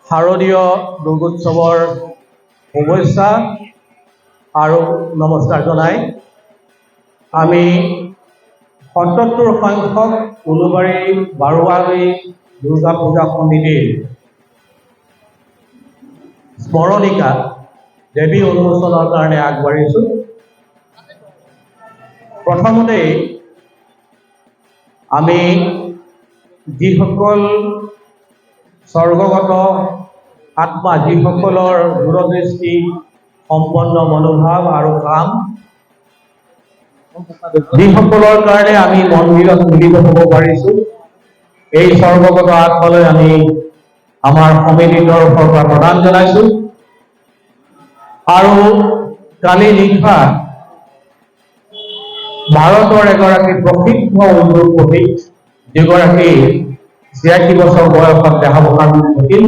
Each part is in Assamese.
শাৰদীয় দুৰ্গোৎসৱৰ শুভেচ্ছা আৰু নমস্কাৰ জনাই আমি ৭৭ সংখ্যক উলুবাৰী বাৰোৱাৰী দুৰ্গা পূজা সমিতিৰ স্মৰণিকা দেৱী উন্মোচনৰ কাৰণে আগবাঢ়িছোঁ। প্ৰথমতে আমি যিসকল স্বৰ্গগত আত্মা, যিসকলৰ দূৰদৃষ্টি সম্পন্ন মনোভাৱ আৰু কাম, যিসকলৰ কাৰণে আমি মন্দিৰত মিলিত হ'ব পাৰিছোঁ, এই স্বৰ্গগত আত্মালৈ আমি আমাৰ সমিতিৰ তৰফৰ পৰা প্ৰদান জনাইছোঁ। আৰু কালি নিশা ভাৰতৰ এগৰাকী প্ৰসিদ্ধ উদ্যোগপতি, যিগৰাকী ৮৬ বছৰ বয়সত দেহাৱসান ঘটিল,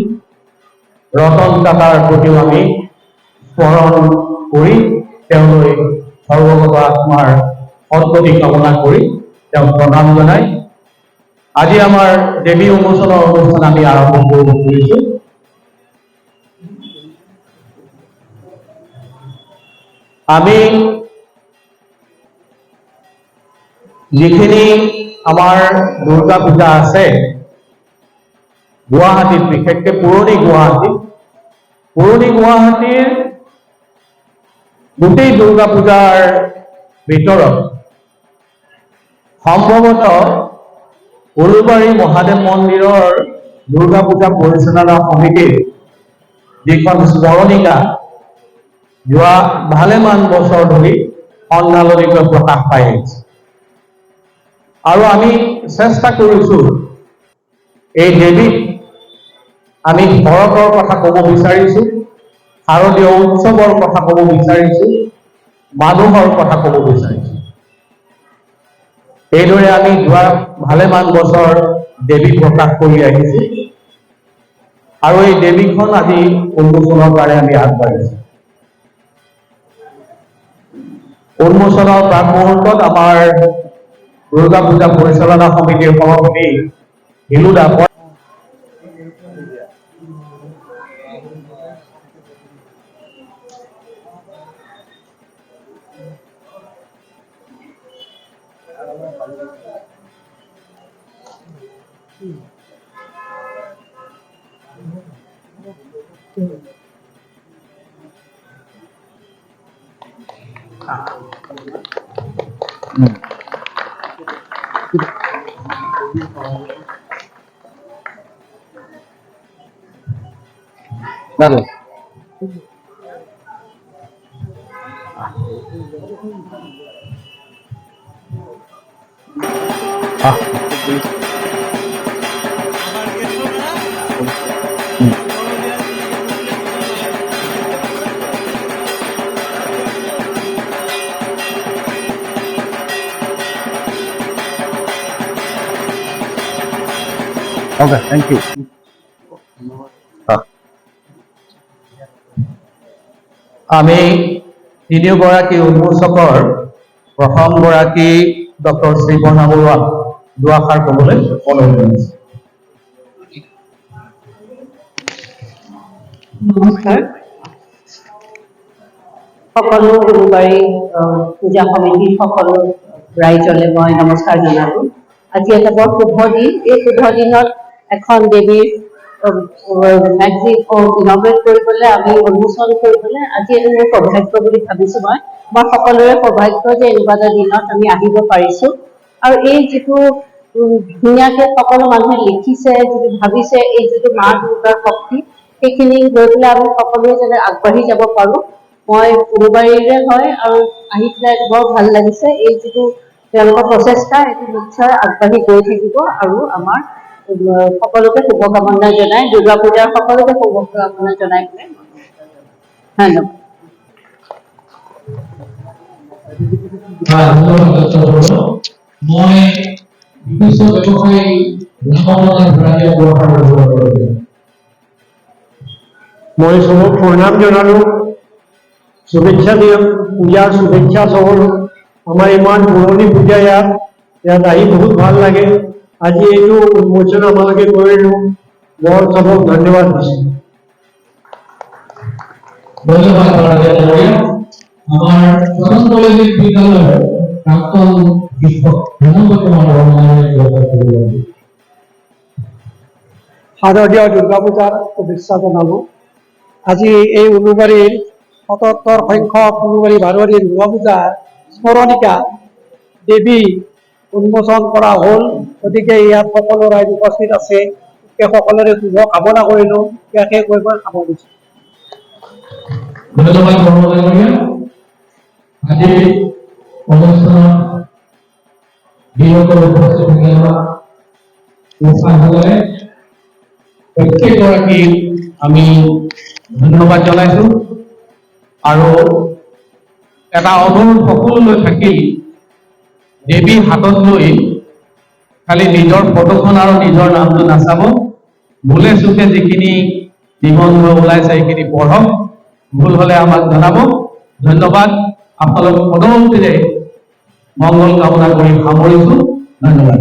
ৰতন টাটাৰ প্ৰতিও আমি স্মৰণ কৰি তেওঁলৈ স্বৰ্গগত আত্মাৰ সদ্গতি কামনা কৰি তেওঁক প্ৰণাম জনাই আজি আমাৰ দেৱী উন্মোচনৰ অনুষ্ঠান আমি আৰম্ভ কৰিব খুজিছোঁ। আমি যিখিনি আমাৰ দুৰ্গা পূজা আছে গুৱাহাটীত, বিশেষকৈ পুৰণি গুৱাহাটীৰ গোটেই দুৰ্গা পূজাৰ ভিতৰত সম্ভৱতঃ উলুবাৰী মহাদেৱ মন্দিৰৰ দুৰ্গা পূজা পৰিচালনা সমিতিৰ যিখন স্মৰণিকা যোৱা ভালেমান বছৰ ধৰি সন্ধানলৈকে প্ৰকাশ পাই আহিছে। আৰু আমি চেষ্টা কৰিছোঁ এই দেৱীক আমি শৰতৰ কথা ক'ব বিচাৰিছোঁ, শাৰদীয় উৎসৱৰ কথা ক'ব বিচাৰিছোঁ, মানুহৰ কথা ক'ব বিচাৰিছোঁ। এইদৰে আমি যোৱা ভালেমান বছৰ দেৱী প্ৰকাশ কৰি আহিছোঁ আৰু এই দেৱীখন আজি উন্মোচনৰ কাৰণে আমি আগবাঢ়িছোঁ। উন্মোচনৰ প্ৰাক মুহূৰ্তত আমাৰ দুৰ্গা পূজা পৰিচালনা সমিতিৰ সভাপতি হিলুদা Okay, thank you. আমি তিনিগৰাকী উন্মোচকৰ প্ৰথমগৰাকী ডক্টৰ শ্ৰীবৰ্ণা বৰুৱা দুআষাৰ ক'বলৈ অনুৰোধ জনাইছোঁ। নমস্কাৰ। সকলো উলুবাৰী পূজা সমিতিৰ সকলো ৰাইজলৈ মই নমস্কাৰ জনালোঁ। আজি এটা বৰ শুভ দিন। এই শুভ দিনত এখন দেৱীৰ মেগজিন ইনগ্ৰেট কৰিবলৈ, আমি উন্মোচন কৰিবলৈ আজি এইটো মোৰ সৌভাগ্য বুলি ভাবিছোঁ। মই সকলোৰে সৌভাগ্য যে এনেকুৱা এটা দিনত আমি আহিব পাৰিছোঁ। আৰু এই যিটো ধুনীয়াকৈ সকলো মানুহে লিখিছে, যিটো ভাবিছে, এই যিটো মা দুৰ্গাৰ শক্তি, সেইখিনি লৈ পেলাই আমি সকলোৱে যেনে আগবাঢ়ি যাব পাৰোঁ। মই উলুবাৰীৰে হয় আৰু আহি পেলাই বৰ ভাল লাগিছে। এই যিটো তেওঁলোকৰ প্ৰচেষ্টা, এইটো নিশ্চয় আগবাঢ়ি গৈ থাকিব আৰু আমাৰ সকলোকে শুভকামনা জনাই, দুৰ্গা পূজাৰ সকলোকে শুভকামনা জনাই পেলাই ধন্যবাদ। মই চবক প্ৰণাম জনালোঁ, শুভেচ্ছা দিয়ক, পূজাৰ শুভেচ্ছা চবৰ। আমাৰ ইমান পুৰণি পূজা ইয়াত আহি বহুত ভাল লাগে। আজি এইটো উন্মোচন আমালোকে কৰিলোঁ। মই চবক ধন্যবাদ দিছোঁ। ধন্যবাদ আমাৰ প্ৰথম কলেজ বিদ্যালয়েৰ প্ৰাক্তন শিক্ষক হেমন্ত কুমাৰ বৰ্মনেৰ শাৰদীয় দুৰ্গা পূজাৰ শুভেচ্ছা জনালোঁ। আজি এই উলুবাৰীৰ ৭৭ সংখ্যক উলুবাৰী বাৰোৱাৰী দুৰ্গা পূজাৰ স্মৰণিকা দেৱী উন্মোচন কৰা হ'ল। গতিকে ইয়াত সকলো ৰাইজ উপস্থিত আছে, সকলোৰে শুভ কামনা কৰিলোঁ। ইয়াকে কৈ মই সামৰিছোঁ। ধন্যবাদ বৰ্মনীয় আজি অনুষ্ঠানত যিসকল উপস্থিত থাকিলে প্ৰত্যেকগৰাকী আমি ধন্যবাদ জনাইছো আৰু এটা অনুৰোধ সকলোলৈ থাকিল দেৱী হাতত লৈ খালি নিজৰ ফটোখন আৰু নিজৰ নামটো নাচাব, ভুলে চুকে যিখিনি নিবন্ধ ওলাইছে সেইখিনি পঢ়ক, ভুল হলে আমাক জনাব। ধন্যবাদ। আপোনালোক পদমন্ত্ৰীৰে মংগল কামনা কৰি সামৰিছো। ধন্যবাদ।